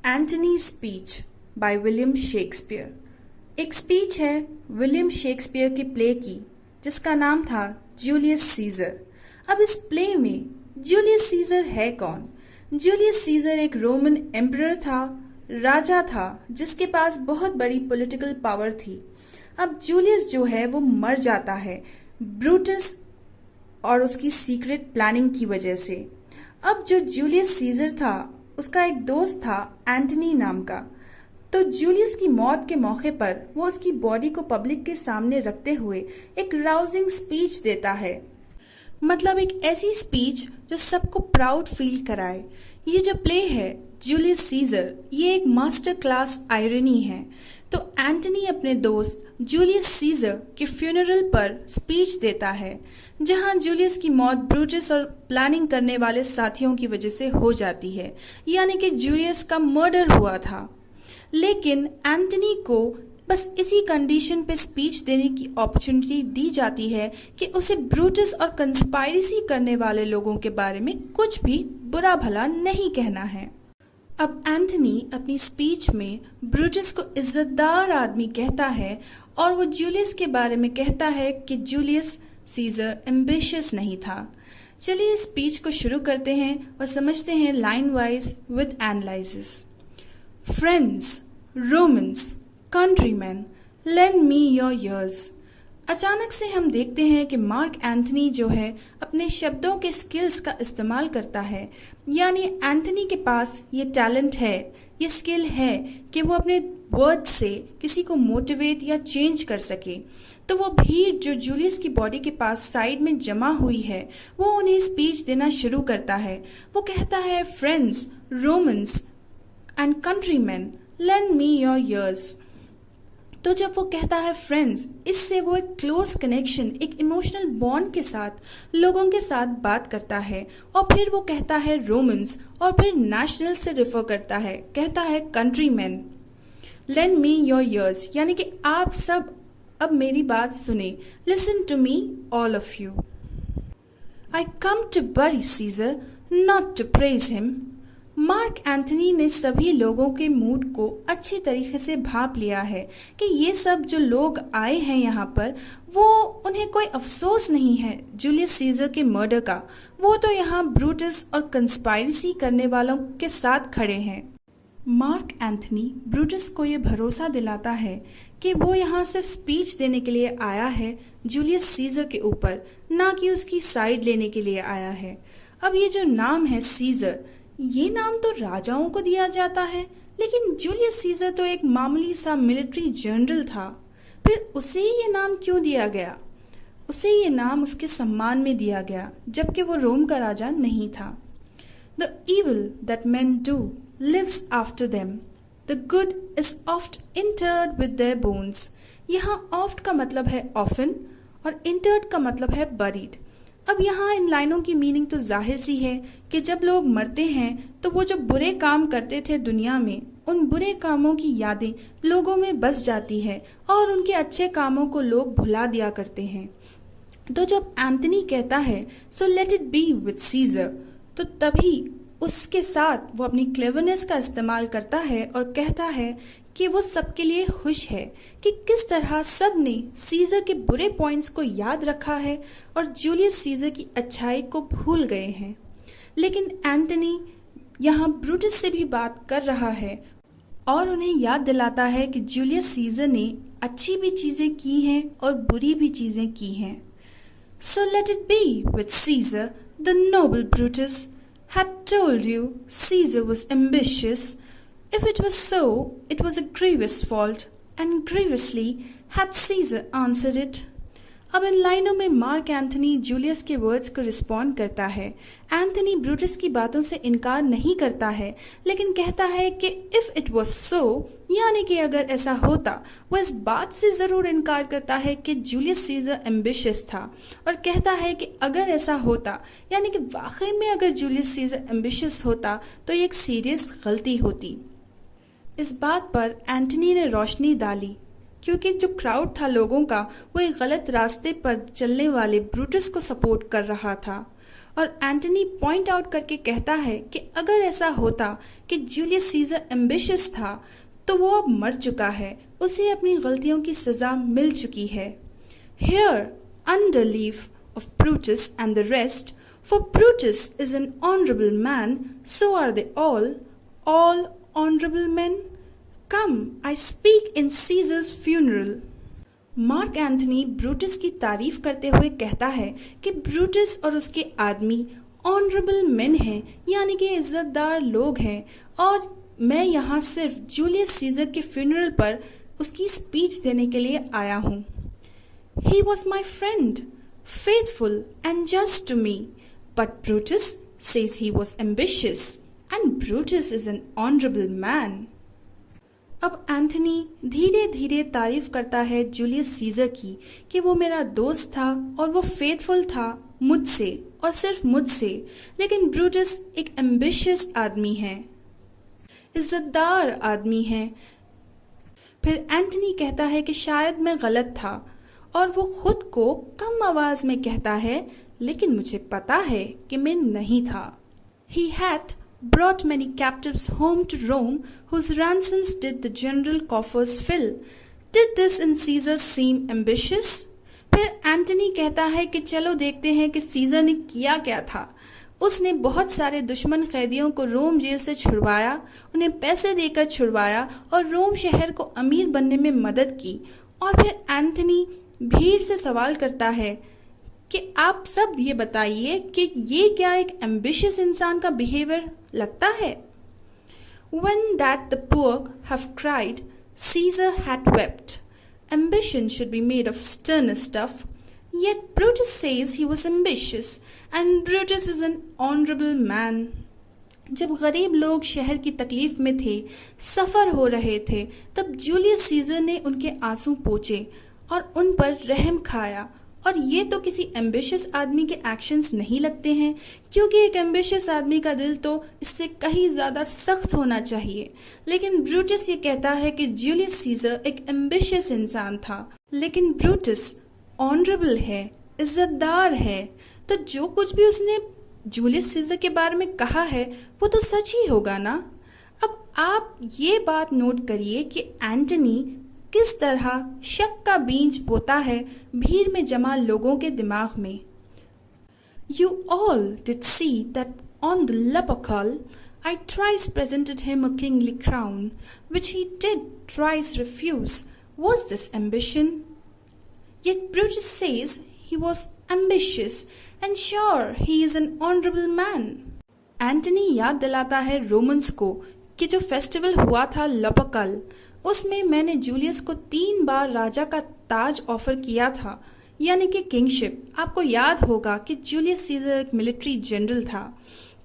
Antony speech by William Shakespeare. एक speech है William Shakespeare की प्ले की जिसका नाम था जूलियस सीजर। अब इस प्ले में जूलियस सीजर है कौन? जूलियस सीजर एक रोमन एम्परर था, राजा था जिसके पास बहुत बड़ी पॉलिटिकल पावर थी। अब जूलियस जो है वो मर जाता है ब्रूटस और उसकी सीक्रेट प्लानिंग की वजह से। अब जो जूलियस सीजर था उसका एक दोस्त था एंटनी नाम का। तो जूलियस की मौत के मौके पर वो उसकी बॉडी को पब्लिक के सामने रखते हुए एक राउजिंग स्पीच देता है। मतलब एक ऐसी स्पीच जो सबको प्राउड फील कराए। ये जो प्ले है जूलियस सीजर, ये एक मास्टर क्लास आयरनी है। तो एंटनी अपने दोस्त जूलियस सीजर के फ्यूनरल पर स्पीच देता है जहां जूलियस की मौत ब्रूटस और प्लानिंग करने वाले साथियों की वजह से हो जाती है, यानी कि जूलियस का मर्डर हुआ था। लेकिन एंटनी को बस इसी कंडीशन पे स्पीच देने की अपॉर्चुनिटी दी जाती है कि उसे ब्रूटस और कंस्पायरेसी करने वाले लोगों के बारे में कुछ भी बुरा भला नहीं कहना है। अब एंथनी अपनी स्पीच में ब्रूटस को इज्जतदार आदमी कहता है और वो जूलियस के बारे में कहता है कि जूलियस सीजर एम्बिशियस नहीं था। चलिए स्पीच को शुरू करते हैं और समझते हैं line wise with analysis. Friends, Romans, countryman, lend me your years. अचानक से हम देखते हैं कि मार्क एंथनी जो है अपने शब्दों के स्किल्स का इस्तेमाल करता है। यानी एंथनी के पास ये टैलेंट है, ये स्किल है कि वो अपने वर्ड से किसी को मोटिवेट या चेंज कर सके। तो वो भीड़ जो जूलियस की बॉडी के पास साइड में जमा हुई है वो उन्हें स्पीच देना शुरू करता है। वो कहता है, friends, Romans and countryman, lend me your years. तो जब वो कहता है फ्रेंड्स, इससे वो एक क्लोज कनेक्शन, एक इमोशनल बॉन्ड के साथ लोगों के साथ बात करता है। और फिर वो कहता है रोमन्स और फिर नेशनल से रेफर करता है, कहता है countryman, lend me your ears, यानी कि आप सब अब मेरी बात सुने। Listen to me all of you. I come to bury Caesar, not to praise him. Mark Antony ने सभी लोगों के मूड को अच्छी तरीके से भांप लिया है कि ये सब जो लोग आए हैं यहाँ पर वो उन्हें कोई अफसोस नहीं है जूलियस सीजर के मर्डर का। वो तो यहाँ ब्रूटस और कंस्पायरेसी करने वालों के साथ खड़े हैं। मार्क एंथनी ब्रूटस को ये भरोसा दिलाता है कि वो यहाँ सिर्फ स्पीच देने के लिए आया है जूलियस सीजर के ऊपर, ना कि उसकी साइड लेने के लिए आया है। अब ये जो नाम है सीजर, ये नाम तो राजाओं को दिया जाता है, लेकिन जूलियस सीजर तो एक मामूली सा मिलिट्री जनरल था। फिर उसे ये नाम क्यों दिया गया? उसे ये नाम उसके सम्मान में दिया गया जबकि वो रोम का राजा नहीं था। The evil that men do lives after them. The good is oft interred with their bones. यहाँ oft का मतलब है often और interred का मतलब है buried। अब यहाँ इन लाइनों की मीनिंग तो जाहिर सी है कि जब लोग मरते हैं तो वो जो बुरे काम करते थे दुनिया में, उन बुरे कामों की यादें लोगों में बस जाती है और उनके अच्छे कामों को लोग भुला दिया करते हैं। तो जब एंथनी कहता है so let it be with Caesar, तो तभी उसके साथ वो अपनी क्लेवरनेस का इस्तेमाल करता है और कहता है कि वो सबके लिए खुश है कि किस तरह सब ने सीजर के बुरे पॉइंट्स को याद रखा है और जूलियस सीजर की अच्छाई को भूल गए हैं। लेकिन एंटनी यहाँ ब्रूटस से भी बात कर रहा है और उन्हें याद दिलाता है कि जूलियस सीजर ने अच्छी भी चीज़ें की हैं और बुरी भी चीज़ें की हैं। So let it be with Caesar, the noble Brutus had told you Caesar was ambitious. If it was so, it was a grievous fault, and grievously had Caesar answered it. अब इन लाइनों में मार्क एंथनी जूलियस के words को respond करता है। Anthony Brutus की बातों से इनकार नहीं करता है, लेकिन कहता है कि इफ इट वाज सो, यानी कि अगर ऐसा होता, वो इस बात से ज़रूर इनकार करता है कि जूलियस सीजर एम्बिशियस था और कहता है कि अगर ऐसा होता, यानी कि वाकई में अगर जूलियस सीजर एम्बिशियस होता तो ये एक सीरियस गलती होती। इस बात पर एंटनी ने रोशनी डाली क्योंकि जो क्राउड था लोगों का वो एक गलत रास्ते पर चलने वाले ब्रूटस को सपोर्ट कर रहा था और एंटनी पॉइंट आउट करके कहता है कि अगर ऐसा होता कि जूलियस सीजर एम्बिशियस था तो वो अब मर चुका है, उसे अपनी गलतियों की सजा मिल चुकी है। Here, under leave of Brutus and the rest, for Brutus is an honorable man, so are they all honorable men. Come, I speak in Caesar's funeral. Mark Anthony Brutus की तारीफ करते हुए कहता है कि ब्रूटस और उसके आदमी ऑनरेबल मैन हैं, यानी कि इज्जतदार लोग हैं, और मैं यहाँ सिर्फ जूलियस सीजर के फ्यूनरल पर उसकी स्पीच देने के लिए आया हूँ। He was my friend, faithful and just to me, but Brutus says he was ambitious, and Brutus is an honorable man. अब एंथनी धीरे धीरे तारीफ करता है जूलियस सीजर की कि वो मेरा दोस्त था और वो फेथफुल था मुझसे और सिर्फ मुझसे, लेकिन ब्रूटस एक एम्बिशियस आदमी है, इज्जतदार आदमी है। फिर एंटनी कहता है कि शायद मैं गलत था, और वो खुद को कम आवाज में कहता है, लेकिन मुझे पता है कि मैं नहीं था। He had brought many captives home to Rome, whose ransoms did the general coffers fill. Did this in Caesar seem ambitious? फिर एंटनी कहता है कि चलो देखते हैं कि सीजर ने किया क्या था। उसने बहुत सारे दुश्मन कैदियों को रोम जेल से छुड़वाया, उन्हें पैसे देकर छुड़वाया और रोम शहर को अमीर बनने में मदद की। और फिर एंथनी भीड़ से सवाल करता है कि आप सब ये बताइए कि ये क्या एक एम्बिशियस इंसान का बिहेवियर लगता है। When that the poor have cried, Caesar had wept. Ambition should be made of sterner stuff. Yet Brutus says he was ambitious, and Brutus is an honorable man. जब गरीब लोग शहर की तकलीफ में थे, सफर हो रहे थे, तब जूलियस सीजर ने उनके आंसू पोंछे और उन पर रहम खाया। और ये तो किसी एम्बिशियस आदमी के एक्शंस नहीं लगते हैं, क्योंकि एक एम्बिशियस आदमी का दिल तो इससे कहीं ज़्यादा सख्त होना चाहिए। लेकिन ब्रूटस ये कहता है कि जूलियस सीजर एक एम्बिशियस इंसान था, लेकिन ब्रूटस ऑनरेबल है, इज्जतदार है, तो जो कुछ भी उसने जूलियस सीजर के बारे में कहा है वो तो सच ही होगा ना। अब आप ये बात नोट करिए कि एंटनी किस तरह शक का बीज बोता है भीड़ में जमा लोगों के दिमाग में। You all did see that on the Lupercal I thrice presented him a kingly crown, which he did thrice refuse. Was this ambition? Yet Brutus says he was ambitious, and sure he is an honorable man. Antony याद दिलाता है Romans को कि जो festival हुआ था लपकल, उसमें मैंने जूलियस को 3 बार राजा का ताज ऑफर किया था, यानी कि किंगशिप। आपको याद होगा कि जूलियस सीजर एक मिलिट्री जनरल था,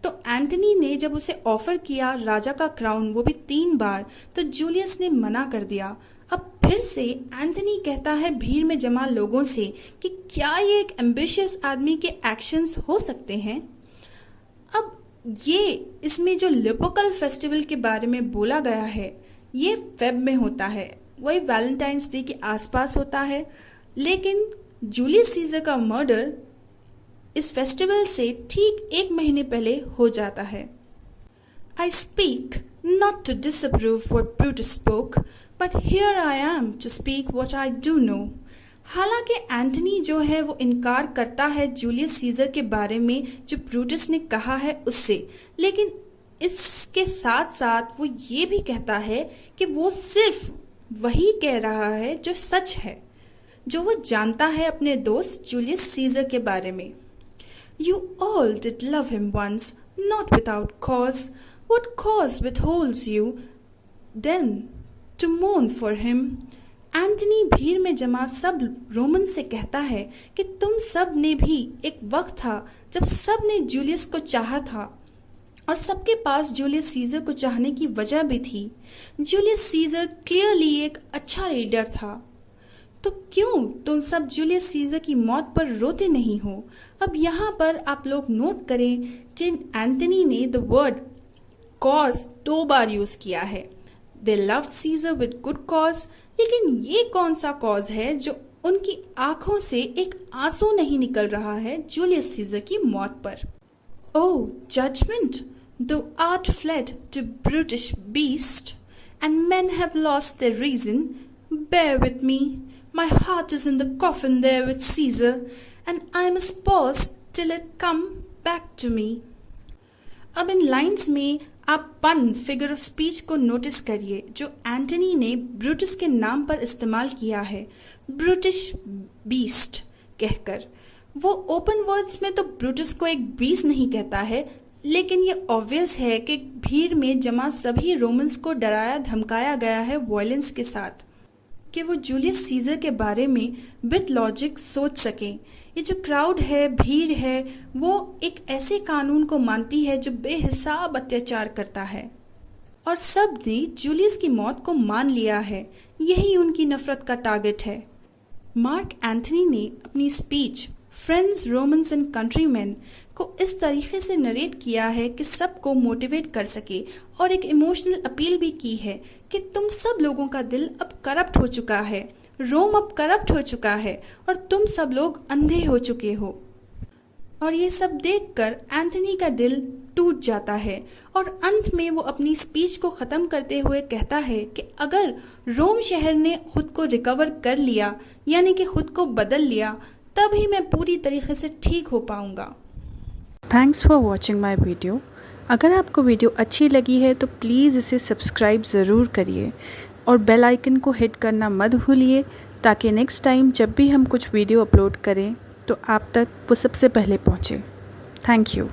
तो एंटनी ने जब उसे ऑफर किया राजा का क्राउन, वो भी 3 बार, तो जूलियस ने मना कर दिया। अब फिर से एंटनी कहता है भीड़ में जमा लोगों से कि क्या ये एक एम्बिशियस आदमी के एक्शंस हो सकते हैं। अब ये इसमें जो लिपोकल फेस्टिवल के बारे में बोला गया है, ये फेब में होता है, वही वैलेंटाइंस डे के आसपास होता है, लेकिन जूलियस सीजर का मर्डर इस फेस्टिवल से ठीक 1 महीने पहले हो जाता है। I speak not to disapprove what Brutus spoke, but here I am to speak what I do know. हालांकि एंटनी जो है वो इनकार करता है जूलियस सीजर के बारे में जो ब्रूटस ने कहा है उससे, लेकिन इसके साथ साथ वो ये भी कहता है कि वो सिर्फ वही कह रहा है जो सच है, जो वो जानता है अपने दोस्त जूलियस सीजर के बारे में। You all did love him once, not without cause. What cause withholds you then to mourn for him? Antony भीड़ में जमा सब रोमन से कहता है कि तुम सब ने भी एक वक्त था जब सब ने जूलियस को चाहा था, और सबके पास जूलियस सीजर को चाहने की वजह भी थी। जूलियस सीजर क्लियरली एक अच्छा लीडर था, तो क्यों तुम सब जूलियस सीजर की मौत पर रोते नहीं हो। अब यहाँ पर आप लोग नोट करें कि एंटनी ने द वर्ड कॉज 2 बार यूज किया है। They loved Caesar with good cause, लेकिन ये कौन सा कॉज है जो उनकी आंखों से एक आंसू नहीं निकल रहा है जूलियस सीजर की मौत पर। O judgment, thou art fled to brutish beast, and men have lost their reason, bear with me. My heart is in the coffin there with Caesar, and I must pause till it come back to me. अब इन lines में आप पन figure of speech को notice करिए जो Antony ने Brutus के नाम पर इस्तेमाल किया है, ब्रूटिश बीस्ट कहकर। वो ओपन वर्ड्स में तो ब्रूटस को एक बीस्ट नहीं कहता है, लेकिन ये ऑब्वियस है कि भीड़ में जमा सभी रोमन्स को डराया धमकाया गया है वॉयलेंस के साथ, कि वो जूलियस सीजर के बारे में विद लॉजिक सोच सकें। ये जो क्राउड है, भीड़ है, वो एक ऐसे कानून को मानती है जो बेहिसाब अत्याचार करता है, और सब ने जूलियस की मौत को मान लिया है। यही उनकी नफरत का टारगेट है। मार्क एंथनी ने अपनी speech friends, Romans and countryman को इस तरीके से नरेट किया है कि सबको मोटिवेट कर सके, और एक इमोशनल अपील भी की है कि तुम सब लोगों का दिल अब करप्ट हो चुका है, रोम अब करप्ट हो चुका है, और तुम सब लोग अंधे हो चुके हो। और ये सब देखकर एंथनी का दिल टूट जाता है, और अंत में वो अपनी स्पीच को ख़त्म करते हुए कहता है कि अगर रोम शहर ने खुद को रिकवर कर लिया, यानी कि खुद को बदल लिया, तभी मैं पूरी तरीके से ठीक हो पाऊंगा। Thanks for watching my video. अगर आपको वीडियो अच्छी लगी है तो प्लीज़ इसे सब्सक्राइब ज़रूर करिए और बेल आइकन को हिट करना मत भूलिए, ताकि नेक्स्ट टाइम जब भी हम कुछ वीडियो अपलोड करें तो आप तक वो सबसे पहले पहुँचे। Thank you.